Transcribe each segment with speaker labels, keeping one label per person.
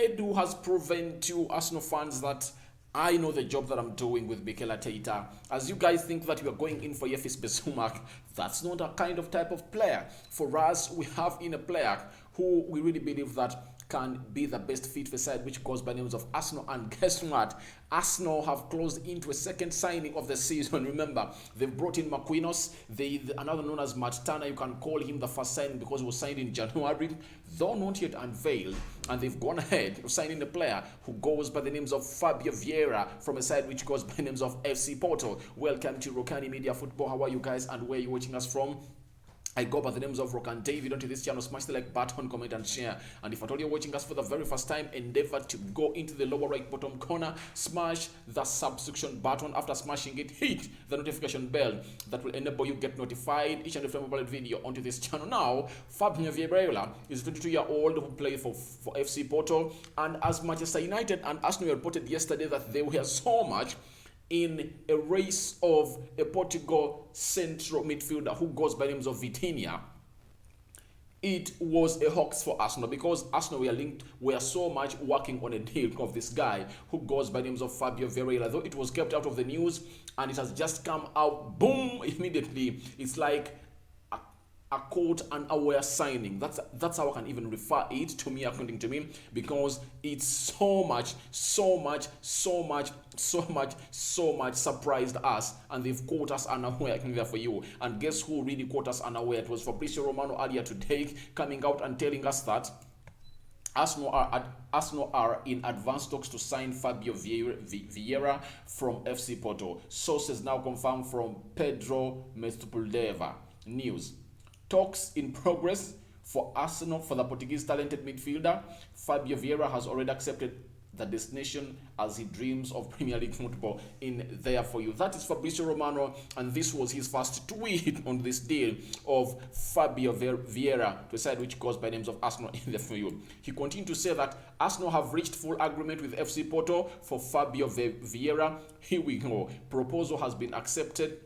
Speaker 1: Edu has proven to Arsenal fans that I know the job that I'm doing with Mikel Arteta. As you guys think that we are going in for Yefis Besumak, that's not a kind of type of player. For us, we have in a player who we really believe that can be the best fit for side, which goes by names of Arsenal. And guess what? Arsenal have closed into a second signing of the season. Remember, they've brought in Marquinhos, another known as Matt Turner. You can call him the first signing because he was signed in January, though not yet unveiled. And they've gone ahead of signing a player who goes by the names of Fabio Vieira from a side which goes by the names of FC Porto. Welcome to Rokani Media Football. How are you guys and where are you watching us from? I go by the names of Rokani. If you're to this channel, smash the like button, comment and share. And if at all you're watching us for the very first time, endeavor to go into the lower right bottom corner, smash the subscription button. After smashing it, hit the notification bell that will enable you get notified each and every mobile video onto this channel. Now, Fabio Vieira is 22-year-old who played for FC Porto, and as Manchester United and Arsenal reported yesterday that they were so much in a race of a Portugal central midfielder who goes by the names of Vitinha. It was a hoax for Arsenal because Arsenal were so much working on a deal of this guy who goes by the names of Fabio Vieira. Though it was kept out of the news and it has just come out, boom, immediately. It's like a caught unaware signing. That's how I can even refer it to me, according to me, because it's so much surprised us, and they've caught us unaware there for you. And guess who really caught us unaware? It was Fabrizio Romano earlier today coming out and telling us that Arsenal are in advanced talks to sign Fabio Vieira from FC Porto. Sources now confirmed from Pedro Mestupuleva News. Talks in progress for Arsenal for the Portuguese talented midfielder. Fabio Vieira has already accepted the destination as he dreams of Premier League football in there for you. That is Fabrizio Romano, and this was his first tweet on this deal of Fabio Vieira to a side which goes by names of Arsenal in there for you. He continued to say that Arsenal have reached full agreement with FC Porto for Fabio Vieira. Here we go. Proposal has been accepted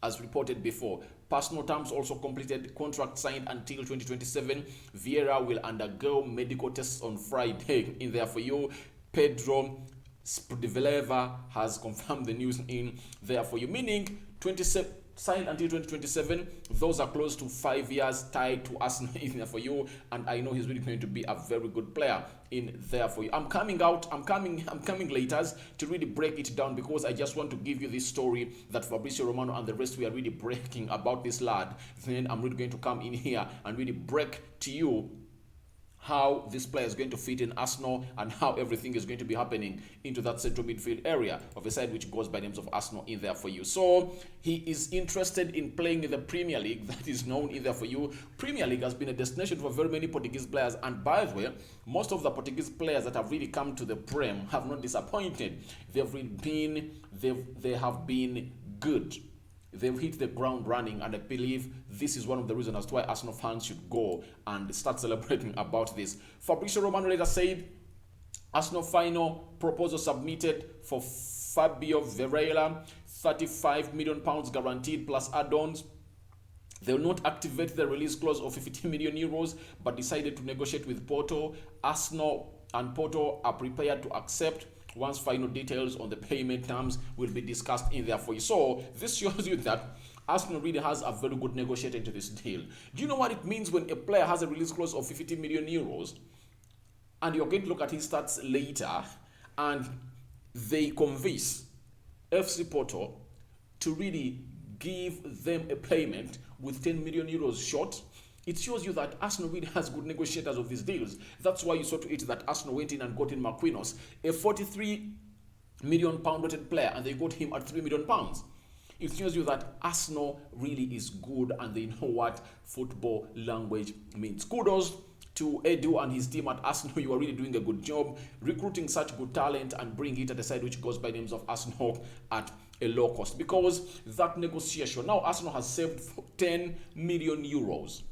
Speaker 1: as reported before. Personal terms also completed, contract signed until 2027. Vieira will undergo medical tests on Friday. In there for you, Pedro Mestupuleva has confirmed the news in there for you, meaning 27 signed until 2027. Those are close to 5 years tied to Arsenal in there for you, and I know he's really going to be a very good player in there for you. I'm coming later to really break it down because I just want to give you this story that Fabrizio Romano and the rest we are really breaking about this lad. Then I'm really going to come in here and really break to you how this player is going to fit in Arsenal and how everything is going to be happening into that central midfield area of a side which goes by names of Arsenal in there for you. So he is interested in playing in the Premier League, that is known in there for you. Premier League has been a destination for very many Portuguese players, and by the way, most of the Portuguese players that have really come to the Prem have not disappointed. They have been good. They've hit the ground running, and I believe this is one of the reasons as to why Arsenal fans should go and start celebrating about this. Fabrizio Romano later said, Arsenal final proposal submitted for Fabio Vieira, £35 million guaranteed plus add-ons. They will not activate the release clause of 50 million euros, but decided to negotiate with Porto. Arsenal and Porto are prepared to accept once final details on the payment terms will be discussed in there for you. So this shows you that Arsenal really has a very good negotiator into this deal. Do you know what it means when a player has a release clause of 50 million euros and you're going to look at his stats later and they convince FC Porto to really give them a payment with 10 million euros short? It shows you that Arsenal really has good negotiators of these deals. That's why you saw to it that Arsenal went in and got in Marquinhos, a 43 million pound rated player, and they got him at 3 million pounds. It shows you that Arsenal really is good and they know what football language means. Kudos to Edu and his team at Arsenal. You are really doing a good job recruiting such good talent and bringing it at a side which goes by names of Arsenal at a low cost, because that negotiation, now Arsenal has saved 10 million euros.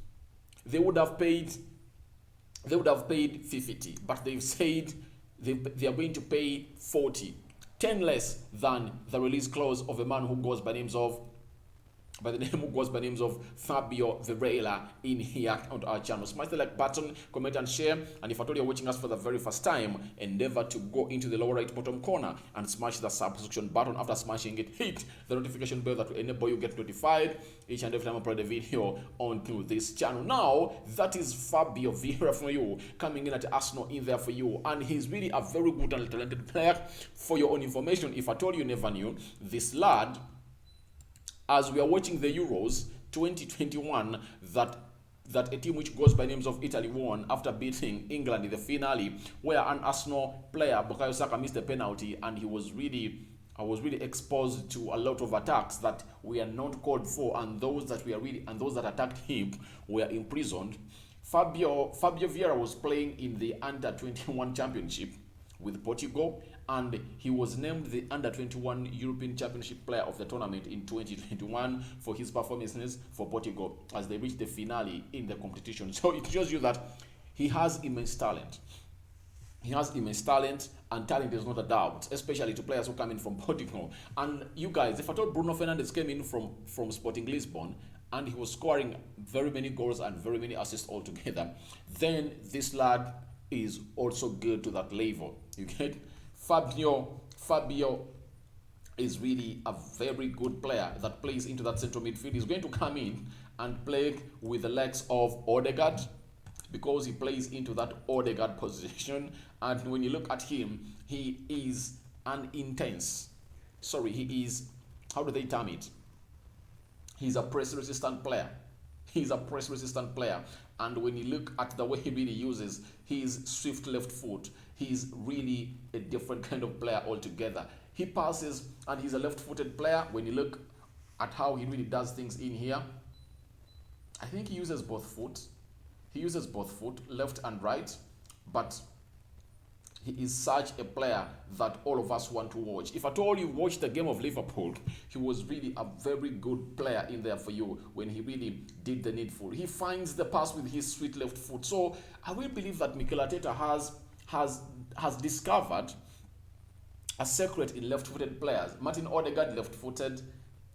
Speaker 1: They would have paid 50, but they've said they are going to pay 40, 10 less than the release clause of a man who goes by names of by the name who goes by names of Fabio Vieira in here on our channel. Smash the like button, comment and share. And if at all you're watching us for the very first time, endeavor to go into the lower right bottom corner and smash the subscription button. After smashing it, hit the notification bell that will enable you get notified each and every time I upload a video onto this channel. Now, that is Fabio Vieira for you, coming in at Arsenal in there for you. And he's really a very good and talented player. For your own information, if I told you never knew, this lad, as we are watching the Euros 2021, that a team which goes by names of Italy won after beating England in the finale, where an Arsenal player, Bukayo Saka, missed a penalty, and I was really exposed to a lot of attacks that we are not called for, and those that attacked him were imprisoned. Fabio Vieira was playing in the Under-21 Championship with Portugal, and he was named the Under-21 European Championship Player of the tournament in 2021 for his performances for Portugal as they reached the finale in the competition. So it shows you that he has immense talent. He has immense talent, and talent is not a doubt, especially to players who come in from Portugal. And you guys, if I thought Bruno Fernandes came in from Sporting Lisbon and he was scoring very many goals and very many assists altogether, then this lad is also good to that level. You get? Fabio is really a very good player that plays into that central midfield. He's going to come in and play with the legs of Odegaard, because he plays into that Odegaard position. And when you look at him, he is how do they term it? He's a press resistant player. And when you look at the way he really uses his swift left foot, he's really a different kind of player altogether. He passes, and he's a left-footed player. When you look at how he really does things in here, I think he uses both foot. Left and right. But he is such a player that all of us want to watch. If at all you watched the game of Liverpool, he was really a very good player in there for you when he really did the needful. He finds the pass with his sweet left foot. So I will believe that Mikel Arteta has discovered a secret in left-footed players. Martin Odegaard, left-footed.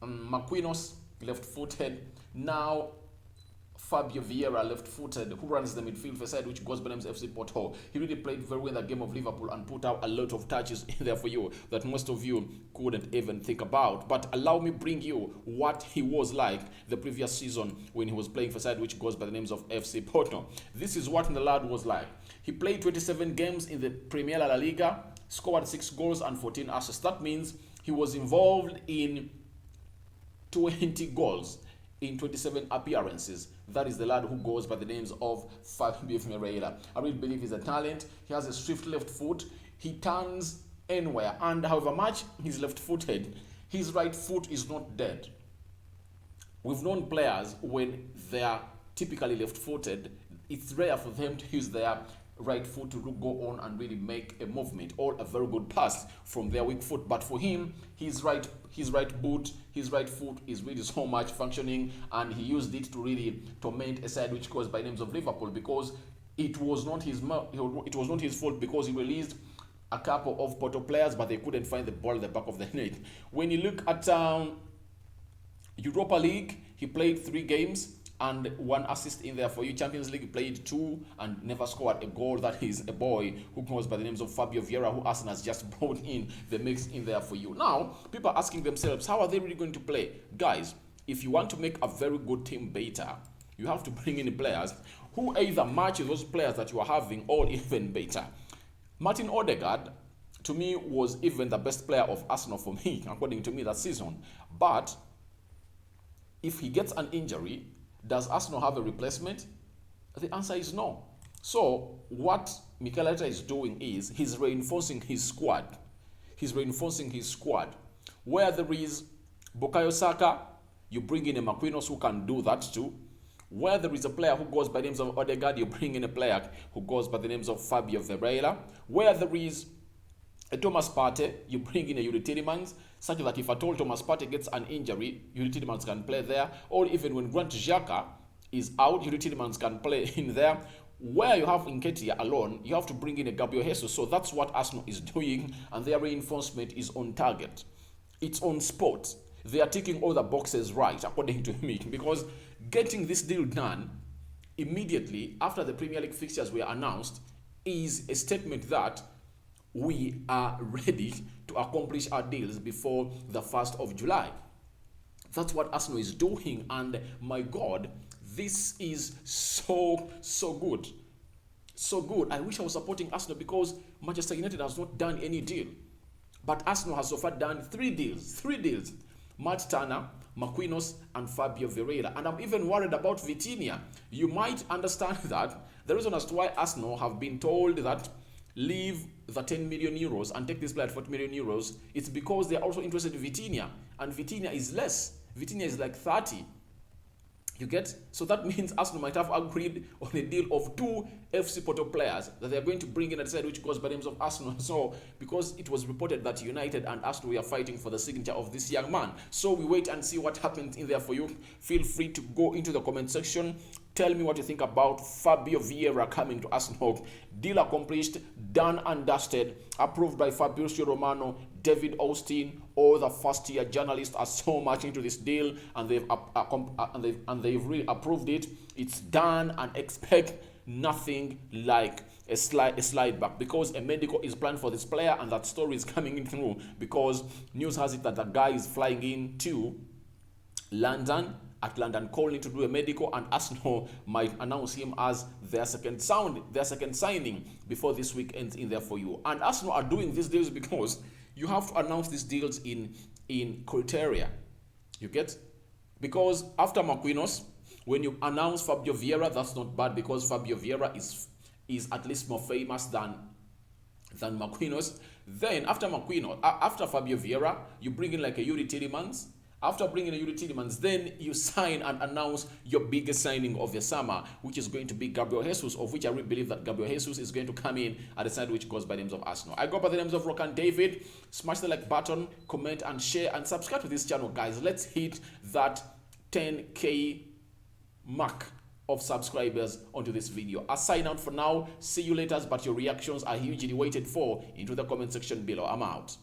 Speaker 1: Marquinhos, left-footed. Now Fabio Vieira, left-footed, who runs the midfield for side, which goes by names FC Porto. He really played very well in the game of Liverpool and put out a lot of touches in there for you that most of you couldn't even think about. But allow me bring you what he was like the previous season when he was playing for side, which goes by the names of FC Porto. This is what the lad was like. He played 27 games in the Premier La Liga, scored 6 goals and 14 assists. That means he was involved in 20 goals in 27 appearances. That is the lad who goes by the names of Fabio Vieira. I really believe he's a talent. He has a swift left foot. He turns anywhere, and however much he's left-footed, his right foot is not dead. We've known players when they are typically left-footed, it's rare for them to use their right foot to go on and really make a movement or a very good pass from their weak foot. But for him, his right foot is really so much functioning, and he used it to really torment a side which goes by names of Liverpool, because it was not his fault, because he released a couple of Porto players, but they couldn't find the ball at the back of the net. When you look at Europa League, he played 3 games and 1 assist in there for you. Champions League, he played 2 and never scored a goal. That is a boy who goes by the names of Fabio Vieira, who Arsenal has just brought in the mix in there for you. Now, people are asking themselves, how are they really going to play? Guys, if you want to make a very good team better, you have to bring in players who either match those players that you are having or even better. Martin Odegaard, to me, was even the best player of Arsenal for me, according to me, that season. But if he gets an injury, does Arsenal have a replacement? The answer is no. So what Mikel Arteta is doing is he's reinforcing his squad. Where there is Bukayo Saka, you bring in a Marquinhos who can do that too. Where there is a player who goes by the names of Odegaard, you bring in a player who goes by the names of Fabio Vieira. Where there is a Thomas Partey, you bring in a Yuri Tielemans, such that if at all Thomas Partey gets an injury, Yuri Tielemans can play there. Or even when Grant Xhaka is out, Yuri Tielemans can play in there. Where you have Nketiah alone, you have to bring in a Gabriel Jesus. So that's what Arsenal is doing, and their reinforcement is on target. It's on spot. they are ticking all the boxes right, according to me, because getting this deal done immediately after the Premier League fixtures were announced is a statement that we are ready to accomplish our deals before the 1st of July. That's what Arsenal is doing, and my God, this is so good. So good. I wish I was supporting Arsenal because Manchester United has not done any deal. But Arsenal has so far done 3 deals. 3 deals. Matt Turner, Marquinhos, and Fabio Vieira. And I'm even worried about Vitinha. You might understand that the reason as to why Arsenal have been told that leave the 10 million euros and take this player at 40 million euros, it's because they're also interested in Vitinha. And Vitinha is less. Vitinha is like 30. You get? So that means Arsenal might have agreed on a deal of 2 FC Porto players that they are going to bring in at the side, which goes by the names of Arsenal. So, because it was reported that United and Arsenal were fighting for the signature of this young man. So we wait and see what happens in there for you. Feel free to go into the comment section. Tell me what you think about Fabio Vieira coming to Arsenal. Deal accomplished, done and dusted, approved by Fabrizio Romano, David Austin. All the first-year journalists are so much into this deal, and they've really approved it. It's done, and expect nothing like a slide back, because a medical is planned for this player, and that story is coming in through because news has it that the guy is flying in to London at London Calling to do a medical, and Arsenal might announce him as their second signing before this week ends in there for you. And Arsenal are doing these deals because you have to announce these deals in criteria. You get? Because after Marquinhos, when you announce Fabio Vieira, that's not bad, because Fabio Vieira is at least more famous than Marquinhos. Then after after Fabio Vieira, you bring in like a Yuri Tillemans. After bringing a Yuri Tillemans, then you sign and announce your biggest signing of the summer, which is going to be Gabriel Jesus, of which I really believe that Gabriel Jesus is going to come in at the side which goes by the names of Arsenal. I go by the names of Rokani David. Smash the like button, comment and share, and subscribe to this channel, guys. Let's hit that 10K mark of subscribers onto this video. I sign out for now. See you later, but your reactions are hugely waited for into the comment section below. I'm out.